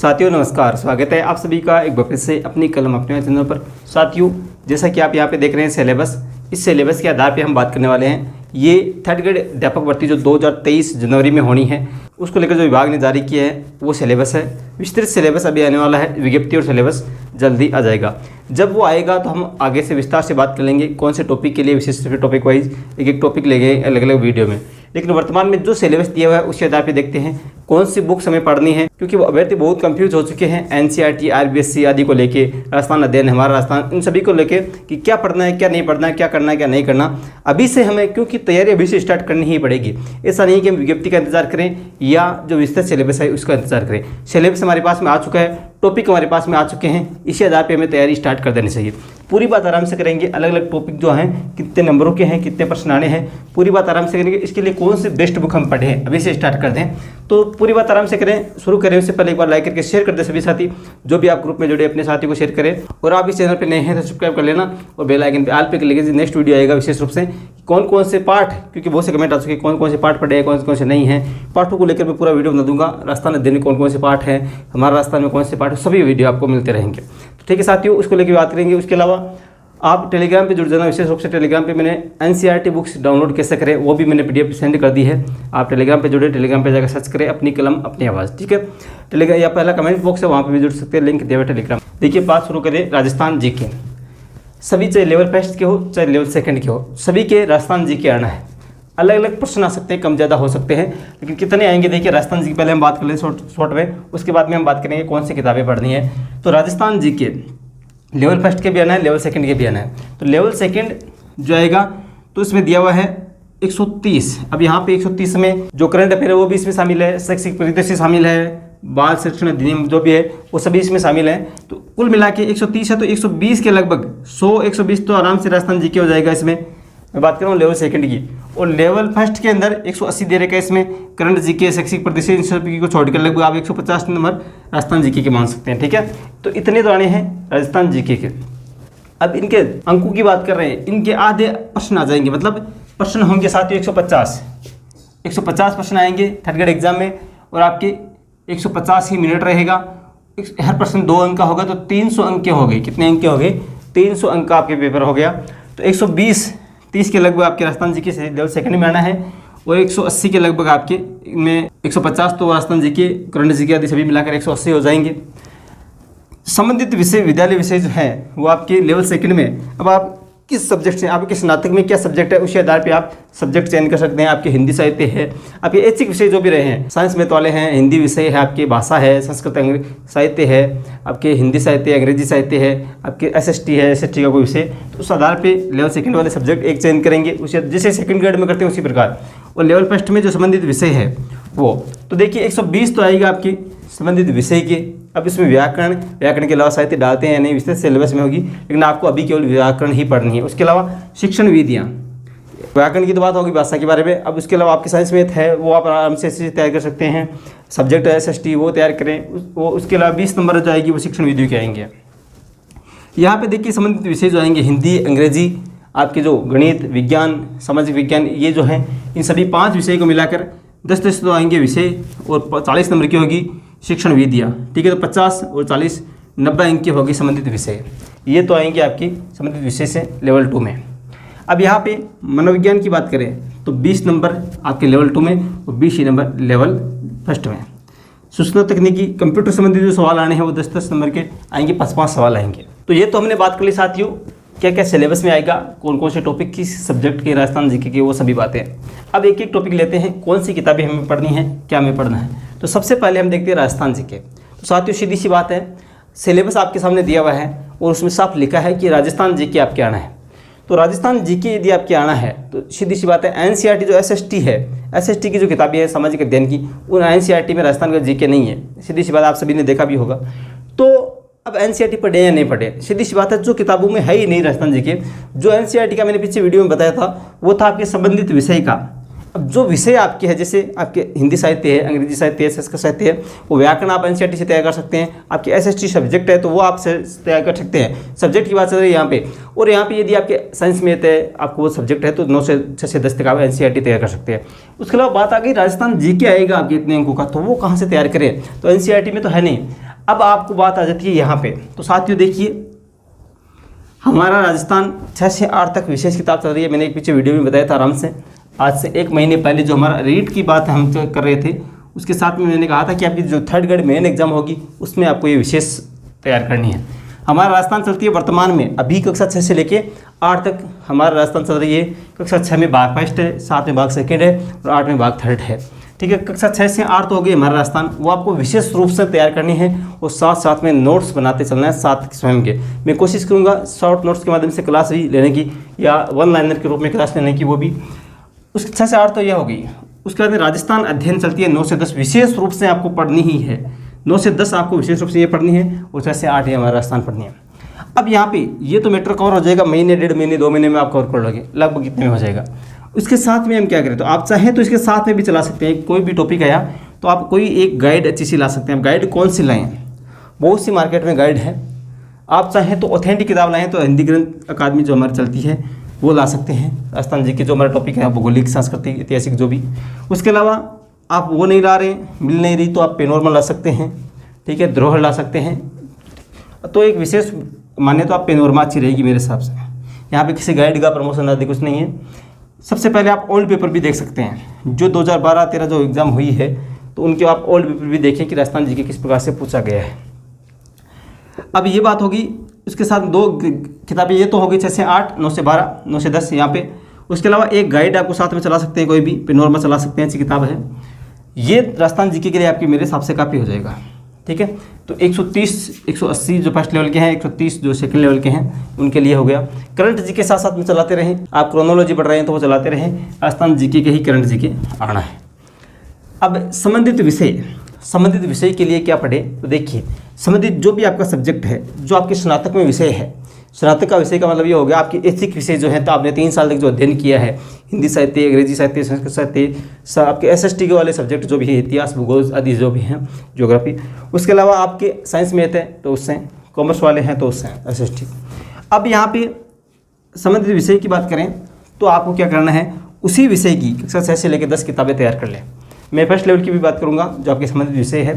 साथियों नमस्कार, स्वागत है आप सभी का एक बार फिर से अपनी कलम अपने चैनल पर। साथियों जैसा कि आप यहाँ पे देख रहे हैं सिलेबस, इस सिलेबस के आधार पे हम बात करने वाले हैं। ये थर्ड ग्रेड अध्यापक भर्ती जो 2023 जनवरी में होनी है, उसको लेकर जो विभाग ने जारी किया है वो सिलेबस है। विस्तृत सिलेबस अभी आने वाला है, विज्ञप्ति और सिलेबस जल्दी आ जाएगा। जब वो आएगा तो हम आगे से विस्तार से बात कर लेंगे कौन से टॉपिक के लिए, विशिष्ट टॉपिक वाइज एक एक टॉपिक ले गए अलग अलग वीडियो में। लेकिन वर्तमान में जो सिलेबस दिया हुआ है उसके आधार पर देखते हैं कौन सी बुक्स हमें पढ़नी है, क्योंकि वो अभ्यर्थी बहुत कंफ्यूज हो चुके हैं एनसीईआरटी, आरबीएससी आदि को लेके, राजस्थान अध्ययन, हमारा राजस्थान, इन सभी को लेके कि क्या पढ़ना है, क्या नहीं पढ़ना है, क्या करना है, क्या नहीं करना। अभी से हमें, क्योंकि तैयारी अभी से स्टार्ट करनी ही पड़ेगी। ऐसा नहीं कि हम विज्ञप्ति का इंतजार करें या जो विस्तृत सिलेबस है उसका इंतजार करें। सिलेबस हमारे पास में आ चुका है, टॉपिक हमारे पास में आ चुके हैं, इसी आधार पे हमें तैयारी स्टार्ट कर देनी चाहिए। पूरी बात आराम से करेंगे, अलग अलग टॉपिक जो हैं, कितने नंबरों के हैं, कितने प्रश्न आने हैं, पूरी बात आराम से करेंगे। इसके लिए कौन सी बेस्ट बुक हम पढ़ें, अभी से स्टार्ट कर दें। तो पूरी बात आराम से करें, शुरू करें। उससे पहले एक बार लाइक करके शेयर कर दें सभी साथी, जो भी आप ग्रुप में जुड़े अपने साथी को शेयर करें। और आप इस चैनल पर नए हैं तो सब्सक्राइब कर लेना और बेल आइकन पे ऑल पे क्लिक कीजिए। नेक्स्ट वीडियो आएगा विशेष रूप से कौन कौन से पार्ट, क्योंकि बहुत से कमेंट आ चुके हैं कौन कौन से पार्ट पढ़े हैं, कौन से नहीं हैं। पार्टों को लेकर मैं पूरा वीडियो बना दूंगा। राजस्थान अध्ययन में कौन कौन से पार्ट हैं, हमारा राजस्थान में कौन से पार्ट, सभी वीडियो आपको मिलते रहेंगे। तो ठीक है साथियों, उसको लेकर बात करेंगे। उसके अलावा आप टेलीग्राम पे जुड़ जाना, विशेष रूप से टेलीग्राम पे मैंने एनसीईआरटी बुक्स डाउनलोड कैसे करें वो भी मैंने पीडीएफ सेंड कर दी है। आप टेलीग्राम पे जुड़े, टेलीग्राम पे जाकर सर्च करें अपनी कलम अपनी आवाज़, ठीक है। टेलीग्राम या पहला कमेंट बॉक्स है, वहाँ पे भी जुड़ सकते हैं, लिंक दिया हुआ टेलीग्राम। देखिए बात शुरू करें राजस्थान जीके। सभी चाहे लेवल फर्स्ट के हो चाहे लेवल सेकेंड के हो, सभी के राजस्थान जीके आना है। अलग अलग प्रश्न आ सकते हैं, कम ज़्यादा हो सकते हैं, लेकिन कितने आएंगे देखिए। राजस्थान जी की पहले हम बात कर लें शॉर्ट में, उसके बाद में हम बात करेंगे कौन सी किताबें पढ़नी है। तो राजस्थान जी के लेवल फर्स्ट के भी आना है, लेवल सेकंड के भी आना है। तो लेवल सेकंड जो आएगा तो इसमें दिया हुआ है 130। अब यहाँ पे 130 में जो करंट अफेयर है वो भी इसमें शामिल है, शैक्षिक परिदृश्य शामिल है, बाल शिक्षण अधिनियम जो भी है वो सभी इसमें शामिल है। तो कुल मिला के 130 है, तो 120 के लगभग 100-120 तो आराम से राजस्थान जी के हो जाएगा। इसमें मैं बात कर रहा हूँ लेवल सेकंड की। और लेवल फर्स्ट के अंदर 180 दे रखा है इसमें, करंट जीके, शैक्षिक परिदृश्य, इन सभी को छोड़कर लगभग आप 150 नंबर राजस्थान जीके के मान सकते हैं, ठीक है। तो इतने तो आने हैं राजस्थान जीके के। अब इनके अंकों की बात कर रहे हैं, इनके आधे प्रश्न आ जाएंगे, मतलब प्रश्न होंगे साथियों 150 प्रश्न आएंगे थर्ड ग्रेड एग्जाम में, और आपके 150 ही मिनट रहेगा। हर प्रश्न 2 अंक का होगा, तो 300 अंक के हो गए। कितने अंक के हो गए? 300 अंक का आपके पेपर हो गया। तो 120-30 के लगभग आपके राजस्थान जी के लेवल सेकंड में आना है, और 180 के लगभग आपके में 150 तो राजस्थान जी के, करंट जी के आदि सभी मिलाकर 180 हो जाएंगे। संबंधित विषय, विद्यालय विषय जो है वो आपके लेवल सेकंड में। अब आप किस सब्जेक्ट से, आपके स्नातक में क्या सब्जेक्ट है, उसी आधार पे आप सब्जेक्ट चयन कर सकते हैं। आपके हिंदी साहित्य है, आपके ऐच्छिक विषय जो भी रहे हैं, साइंस मैथ वाले हैं, हिंदी विषय है, आपकी भाषा है, संस्कृत साहित्य है, आपके हिंदी साहित्य, अंग्रेजी साहित्य है, आपके एसएसटी है, एसएसटी का कोई विषय, तो उस आधार पे लेवल सेकंड वाले सब्जेक्ट एक चयन करेंगे, उसे जैसे सेकंड ग्रेड में करते हैं उसी प्रकार। और लेवल फर्स्ट में जो संबंधित विषय है वो, तो देखिए 120 तो आएगा आपकी संबंधित विषय के। अब इसमें व्याकरण के अलावा साहित्य डालते हैं या नहीं, विस्तृत सिलेबस में होगी, लेकिन आपको अभी केवल व्याकरण ही पढ़नी है। उसके अलावा शिक्षण विधियाँ, व्याकरण की तो बात होगी, भाषा के बारे में। अब उसके अलावा आपकी साइंस मैथ है वो आप आराम से तैयार कर सकते हैं। सब्जेक्ट है एसएसटी वो तैयार करें। वो उसके अलावा 20 नंबर जो आएगी वो शिक्षण विधियों के आएंगे। यहाँ पे देखिए संबंधित विषय जो आएंगे हिंदी, अंग्रेजी, आपके जो गणित, विज्ञान, सामाजिक विज्ञान, ये जो हैं इन सभी 5 विषय को मिलाकर 10 तो आएंगे विषय, और 40 नंबर की होगी शिक्षण विधियाँ, ठीक है। तो 50 और 40 90 अंक की होगी संबंधित विषय। ये तो आएंगे आपकी संबंधित विषय से लेवल 2 में। अब यहाँ पे मनोविज्ञान की बात करें तो 20 नंबर आपके लेवल 2 में और 20 ही नंबर लेवल फर्स्ट में। सूचना तकनीकी, कंप्यूटर संबंधी जो सवाल आने हैं वो 10-10 नंबर के आएंगे, 5-5 सवाल आएंगे। तो ये तो हमने बात कर ली साथियों, क्या क्या सिलेबस में आएगा, कौन कौन से टॉपिक किस सब्जेक्ट के राजस्थान जीके के, वो सभी बातें। अब एक एक टॉपिक लेते हैं, कौन सी किताबें हमें पढ़नी है, क्या हमें पढ़ना है। तो सबसे पहले हम देखते हैं राजस्थान जीके। तो साथियों सीधी सी बात है, सिलेबस आपके सामने दिया हुआ है और उसमें साफ लिखा है कि राजस्थान जीके आपके आना है। तो राजस्थान जीके यदि आपके आना है तो सीधी सी बात है, एनसीईआरटी जो एसएसटी है, एसएसटी की जो किताबें हैं सामाजिक अध्ययन की, उन एनसीईआरटी में राजस्थान का जीके नहीं है। सीधी सी बात, आप सभी ने देखा भी होगा। तो अब एनसीईआरटी पढ़े या नहीं पढ़े, सीधी सी बात है, जो किताबों में है ही नहीं राजस्थान जीके। जो एनसीईआरटी का मैंने पीछे वीडियो में बताया था वो था आपके संबंधित विषय का। अब जो विषय आपके है, जैसे आपके हिंदी साहित्य है, अंग्रेजी साहित्य है, संस्कृत साहित्य है, वो व्याकरण आप एनसीईआरटी से तैयार कर सकते हैं। आपके एसएसटी सब्जेक्ट है तो वो आप तैयार कर सकते हैं। सब्जेक्ट की बात चल रही है यहाँ पे। और यहाँ पे यदि आपके साइंस में है, आपको वो सब्जेक्ट है, तो 9 से 6 से 10 तक आप एनसीईआरटी तैयार कर सकते हैं। उसके अलावा बात आ गई राजस्थान जीके आएगा आपके इतने अंकों का, तो वो कहाँ से तैयार करें, तो एनसीईआरटी में तो है नहीं। अब आपको बात आ जाती है यहाँ पे। तो साथियों देखिए, हमारा राजस्थान 6 से 8 तक विशेष किताब चल रही है। मैंने एक पीछे वीडियो में बताया था आराम से, आज से 1 महीने पहले जो हमारा रीट की बात हम कर रहे थे, उसके साथ में मैंने कहा था कि आपकी जो थर्ड ग्रेड मेन एग्जाम होगी उसमें आपको ये विशेष तैयार करनी है। हमारा राजस्थान चलती है वर्तमान में अभी कक्षा 6 से लेके 8 तक हमारा राजस्थान चल रही है। कक्षा 6 में भाग फर्स्ट है, 7 में भाग सेकंड है और 8 में भाग थर्ड है। ठीक है, कक्षा 6 से 8 तो हो गई हमारा राजस्थान, वो आपको विशेष रूप से तैयार करनी है और साथ साथ में नोट्स बनाते चलना है साथ स्वयं के। मैं कोशिश करूँगा शॉर्ट नोट्स के माध्यम से क्लास भी लेने की या वन लाइनर के रूप में क्लास लेने की, वो भी। उसके 6 से 8 तो यह हो गई। उसके बाद में राजस्थान अध्ययन चलती है 9 से 10, विशेष रूप से आपको पढ़नी ही है। 9 से 10 आपको विशेष रूप से ये पढ़नी है और 6 से 8 ये हमारा राजस्थान पढ़नी है। अब यहाँ पे ये तो मैटर कवर हो जाएगा, महीने, 1.5 महीने, 2 महीने में आप कवर कर लोगे, लगभग इतने में हो जाएगा। उसके साथ में हम क्या करें, तो आप चाहें तो इसके साथ में भी चला सकते हैं। कोई भी टॉपिक आया तो आप कोई एक गाइड अच्छी सी ला सकते हैं। गाइड कौन सी लाएँ, बहुत सी मार्केट में गाइड है। आप चाहें तो ऑथेंटिक किताब लाएँ तो हिंदी ग्रंथ अकादमी जो हमारी चलती है वो ला सकते हैं। राजस्थान जी के जो हमारा टॉपिक है, भौगोलिक, सांस्कृतिक, ऐतिहासिक जो भी। उसके अलावा आप वो नहीं ला रहे, मिल नहीं रही, तो आप पेनोरमा ला सकते हैं। ठीक है, धरोहर ला सकते हैं। तो एक विशेष माने तो आप पेनोरमा अच्छी रहेगी मेरे हिसाब से। यहाँ पे किसी गाइड का प्रमोशन आदि कुछ नहीं है। सबसे पहले आप ओल्ड पेपर भी देख सकते हैं, जो 2012-13 जो एग्ज़ाम हुई है तो उनके आप ओल्ड पेपर भी देखें कि राजस्थान जी के किस प्रकार से पूछा गया है। अब ये बात होगी। उसके साथ 2 किताबें ये तो हो गई 6 से 8, 9 से 12, 9 से 10 यहाँ पे। उसके अलावा एक गाइड आपको साथ में चला सकते हैं, कोई भी पेनोरमा चला सकते हैं, अच्छी किताब है ये। राजस्थान जीके के लिए आपकी मेरे हिसाब से काफ़ी हो जाएगा। ठीक है, तो 130, 180 जो फर्स्ट लेवल के हैं, 130 जो सेकंड लेवल के हैं, उनके लिए हो गया। करंट जीके साथ साथ में चलाते रहें। आप क्रोनोलॉजी पढ़ रहे हैं तो वो चलाते रहें, राजस्थान जीके के ही करंट जीके आना है। अब संबंधित विषय के लिए क्या पढ़े, तो देखिए संबंधित जो भी आपका सब्जेक्ट है, जो आपके स्नातक में विषय है, स्नातक का विषय का मतलब ये हो गया आपकी ऐच्छिक विषय जो है, तो आपने 3 साल तक जो अध्ययन किया है, हिंदी साहित्य, अंग्रेजी साहित्य, संस्कृत साहित्य, आपके SST के वाले सब्जेक्ट जो भी है, इतिहास, भूगोल आदि जो भी हैं, ज्योग्राफी। उसके अलावा आपके साइंस मैथ है तो उससे, कॉमर्स वाले हैं तो उससे SST। अब यहाँ पे संबंधित विषय की बात करें तो आपको क्या करना है, उसी विषय की कक्षा 6 से लेकर 10 किताबें तैयार कर लें। मैं फर्स्ट लेवल की भी बात करूंगा जो आपके संबंधित विषय है।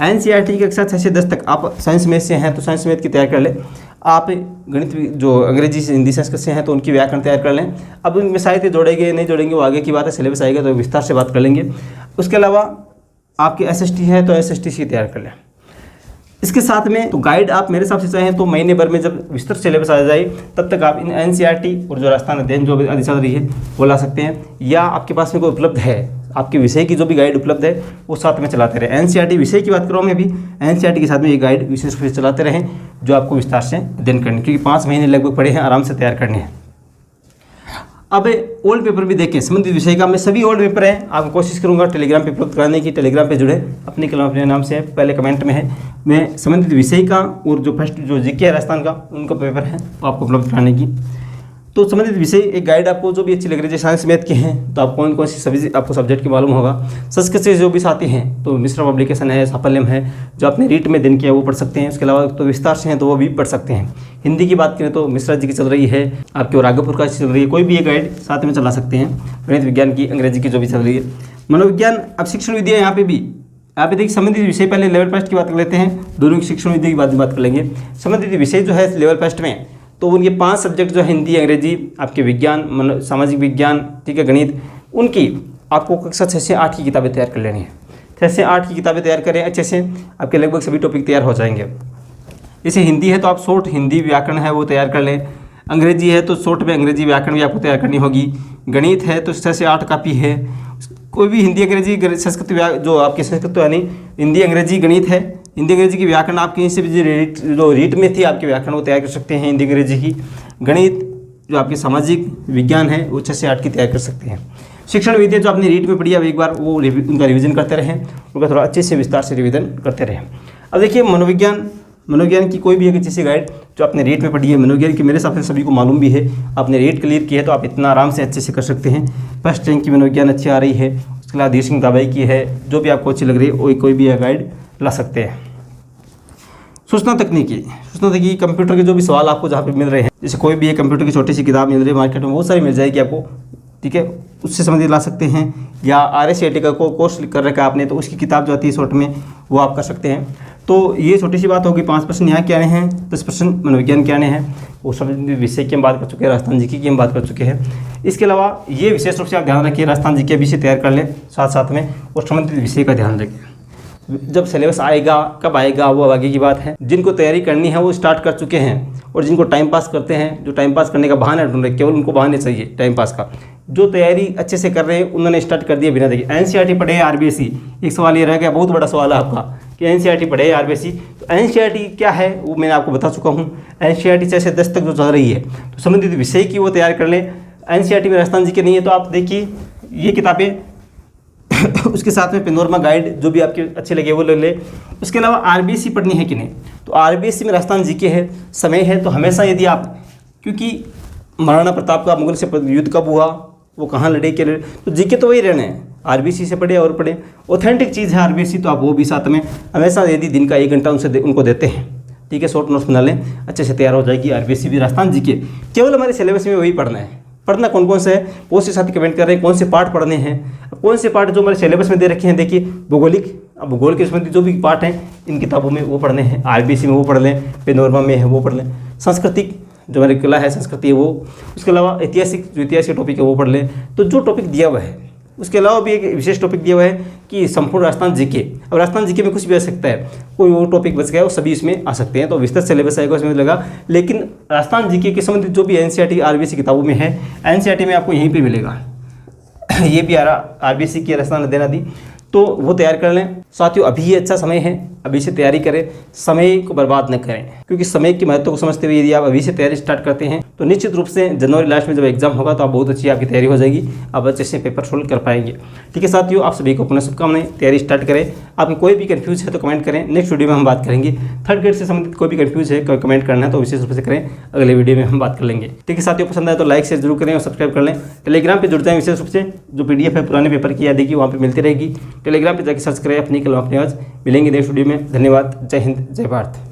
NCERT की कक्षा 6 से 10 तक आप साइंस मैथ से हैं तो साइंस मैथ की तैयार कर लें। आप गणित जो अंग्रेजी से, हिंदी, संस्कृत से हैं तो उनकी व्याकरण तैयार कर लें। अब उनमें साहित्य जोड़ेंगे नहीं जोड़ेंगे वो आगे की बात है, सिलेबस आएगा तो विस्तार से बात कर लेंगे। उसके अलावा आपके SST है तो SST की तैयार कर लें। इसके साथ में तो गाइड आप मेरे हिसाब से चाहें तो महीने भर में जब विस्तृत सिलेबस आ जाए तब तक आप इन NCERT और जो राजस्थान अध्ययन जो अभी चल रही है वो ला सकते हैं, या आपके पास में कोई उपलब्ध है, आपके विषय की जो भी गाइड उपलब्ध है वो साथ में चलाते रहें। NCERT विषय की बात करूँ मैं भी, NCERT के साथ में ये गाइड विशेष रूप से चलाते रहें जो आपको विस्तार से अध्ययन करने, क्योंकि 5 महीने लगभग पड़े हैं, आराम से तैयार करने हैं। अब ओल्ड पेपर भी देखें संबंधित विषय का, मैं सभी ओल्ड पेपर हैं आपको कोशिश करूंगा टेलीग्राम पे उपलब्ध कराने की। टेलीग्राम पे जुड़े, अपनी कलम अपने नाम से है, पहले कमेंट में है। मैं संबंधित विषय का और जो फर्स्ट जो जीके है राजस्थान का उनका पेपर है वो आपको उपलब्ध कराने की। तो संबंधित विषय एक गाइड आपको जो भी अच्छी लग रही है, जैसे साइंस मैथ के हैं तो आप कौन कौन सी सभी आपको सब्जेक्ट की मालूम होगा। संस्कृत से जो भी साथी हैं तो मिश्र पब्लिकेशन है, साफल्यम है, जो आपने रीट में दिन किया वो पढ़ सकते हैं। उसके अलावा तो विस्तार से हैं तो वो भी पढ़ सकते हैं। हिंदी की बात करें तो मिश्रा जी की चल रही है, आपके और राघवपुर का चल रही है, कोई भी एक गाइड साथ में चला सकते हैं। गणित विज्ञान की, अंग्रेजी की जो भी चल रही है, मनोविज्ञान, अब शिक्षण विद्या यहाँ पे भी यहाँ पे देखिए संबंधित विषय पहले लेवल फर्स्ट की बात कर लेते हैं, दोनों की शिक्षण विद्या की बात कर लेंगे। संबंधित विषय जो है लेवल फर्स्ट में तो उनके 5 सब्जेक्ट जो है हिंदी, अंग्रेजी, आपके विज्ञान, सामाजिक विज्ञान, ठीक है, गणित, उनकी आपको कक्षा 6 से 8 की किताबें तैयार कर लेनी है। 6 से 8 की किताबें तैयार करें अच्छे से, आपके लगभग सभी टॉपिक तैयार हो जाएंगे। जैसे हिंदी है तो आप शॉर्ट हिंदी व्याकरण है वो तैयार कर लें। अंग्रेजी है तो शॉर्ट में अंग्रेजी व्याकरण भी आपको तैयार करनी होगी। गणित है तो 6 से 8 कापी है। कोई भी हिंदी, अंग्रेजी, संस्कृत, जो आपके संस्कृत तो है नहीं, हिंदी, अंग्रेजी, गणित है। हिंदी अंग्रेजी की व्याकरण आप कहीं से भी जो रीट में थी आपके व्याकरण वो तैयार कर सकते हैं हिंदी अंग्रेजी की। गणित जो आपके सामाजिक विज्ञान है वो 6 से 8 की तैयार कर सकते हैं। शिक्षण विद्या जो आपने रीट में पढ़ी, अब एक बार वो उनका रिवीजन करते रहें, उनका थोड़ा अच्छे से विस्तार से रिवीजन करते रहें। अब देखिए मनोविज्ञान की कोई भी एक अच्छी सी गाइड जो आपने रीट में पढ़ी है, मनोविज्ञान की मेरे हिसाब से सभी को मालूम भी है, आपने रीट क्लियर की है तो आप इतना आराम से अच्छे से कर सकते हैं। फर्स्ट रैंक की मनोविज्ञान अच्छी आ रही है। उसके अलावा धीर सिंह दाबाई की है, जो भी आपको अच्छी लग रही है वो कोई भी गाइड ला सकते हैं। सूचना तकनीकी कंप्यूटर के जो भी सवाल आपको जहाँ पे मिल रहे हैं, जैसे कोई भी एक कंप्यूटर की छोटी सी किताब मिल रही है मार्केट में, बहुत सारी मिल जाएगी आपको, ठीक है, उससे संबंधित ला सकते हैं। या RSCET का कोर्स कर रखा है आपने तो उसकी किताब जो आती है शॉर्ट में वो आप कर सकते हैं। तो ये छोटी सी बात होगी। 5% यहाँ के आने हैं, 10% मनोविज्ञान के आने हैं। वो संबंधित विषय की हम बात कर चुके हैं, राजस्थान जीके की हम बात कर चुके हैं। इसके अलावा ये विशेष रूप से आप ध्यान रखिए, राजस्थान जीके विषय तैयार कर लें साथ साथ में, और संबंधित विषय का ध्यान रखें। जब सिलेबस आएगा, कब आएगा, वो आगे की बात है। जिनको तैयारी करनी है वो स्टार्ट कर चुके हैं, और जिनको टाइम पास करते हैं, जो टाइम पास करने का बहाना ढूंढ रहे, केवल उनको बहाने चाहिए टाइम पास का, जो तैयारी अच्छे से कर रहे हैं उन्होंने स्टार्ट कर दिया बिना देखे। एनसीईआरटी पढ़े है, आरबीएसई, एक सवाल ये रह गया, बहुत बड़ा सवाल है आपका कि एनसीईआरटी पढ़े है आरबीएसई। तो एनसीईआरटी क्या है वो मैंने आपको बता चुका हूँ। एनसीईआरटी जैसे 10 तक जो चल रही है, तो संबंधित विषय की वो तैयार कर लें। एनसीईआरटी में राजस्थान जी के नहीं है तो आप देखिए ये किताबें उसके साथ में पेनोरमा गाइड जो भी आपके अच्छे लगे वो ले ले। उसके अलावा आरबीएसई पढ़नी है कि नहीं, तो आरबीएसई में राजस्थान जीके है, समय है, तो हमेशा यदि आप, क्योंकि महाराणा प्रताप का मुगल से युद्ध कब हुआ, वो कहाँ लड़े, क्या लड़े, तो जीके तो वही रहना है। आरबीएसई से पढ़े और पढ़े, ऑथेंटिक चीज़ है आरबीएसई, तो आप वो भी साथ में हमेशा यदि दिन का 1 घंटा उनको देते हैं, ठीक है, शॉर्ट नोट्स बना लें, अच्छे से तैयार हो जाएगी आरबीएसई भी। राजस्थान जीके केवल हमारे सिलेबस में वही पढ़ना है। पढ़ना कौन कौन से है, बहुत से साथी कमेंट कर रहे हैं कौन से पार्ट पढ़ने हैं। कौन से पार्ट जो हमारे सिलेबस में दे रखे हैं, देखिए भूगोलिक, अब भूगोल के संबंधित जो भी पार्ट हैं इन किताबों में वो पढ़ने हैं। आरबीएसई में वो पढ़ लें, पेनोरमा में है वो पढ़ लें, सांस्कृतिक जो हमारी कला है संस्कृति है वो, उसके अलावा ऐतिहासिक जो इतिहास के टॉपिक है वो पढ़ लें। तो जो टॉपिक दिया हुआ है, उसके अलावा भी एक विशेष टॉपिक दिया हुआ है कि संपूर्ण राजस्थान जीके। अब राजस्थान जीके में कुछ भी आ सकता है, कोई वो टॉपिक बच गया वो सभी इसमें आ सकते हैं, तो विस्तृत सिलेबस आएगा उसमें लगा। लेकिन राजस्थान जीके के संबंधित जो भी एनसीईआरटी आरबीएसई किताबों में है, एनसीईआरटी में आपको यहीं पर मिलेगा। ये भी आ रहा आरबीएसई की राजस्थान अध्ययन आदि, तो वो तैयार कर लें साथियों। अभी ये अच्छा समय है, अभी से तैयारी करें, समय को बर्बाद न करें, क्योंकि समय के महत्व को समझते हुए यदि आप अभी से तैयारी स्टार्ट करते हैं तो निश्चित रूप से जनवरी लास्ट में जब एग्जाम होगा तो आप बहुत अच्छी आपकी तैयारी हो जाएगी, आप अच्छे से पेपर सोल्व कर पाएंगे। ठीक है साथियों, आप सभी को पुनः शुभकामनाएं, तैयारी स्टार्ट करें। आपकी कोई भी कन्फ्यूज है तो कमेंट करें, नेक्स्ट वीडियो में हम बात करेंगे। थर्ड ग्रेड से संबंधित कोई भी कन्फ्यूज है, कोई कमेंट करना है तो विशेष रूप से करें, अगले वीडियो में हम बात कर लेंगे। ठीक है साथियों, पसंद आए तो लाइक शेयर जरूर करें और सब्सक्राइब कर लें। टेलीग्राम पर जुड़ जाएं, विशेष रूप से जो PDF है पुराने पेपर की याद देखिए वहाँ पर मिलती रहेगी। टेलीग्राम पर जाकर सर्च करें अपनी कलम अपनी आवाज़। मिलेंगे नेक्स्ट वीडियो में। धन्यवाद, जय हिंद, जय भारत।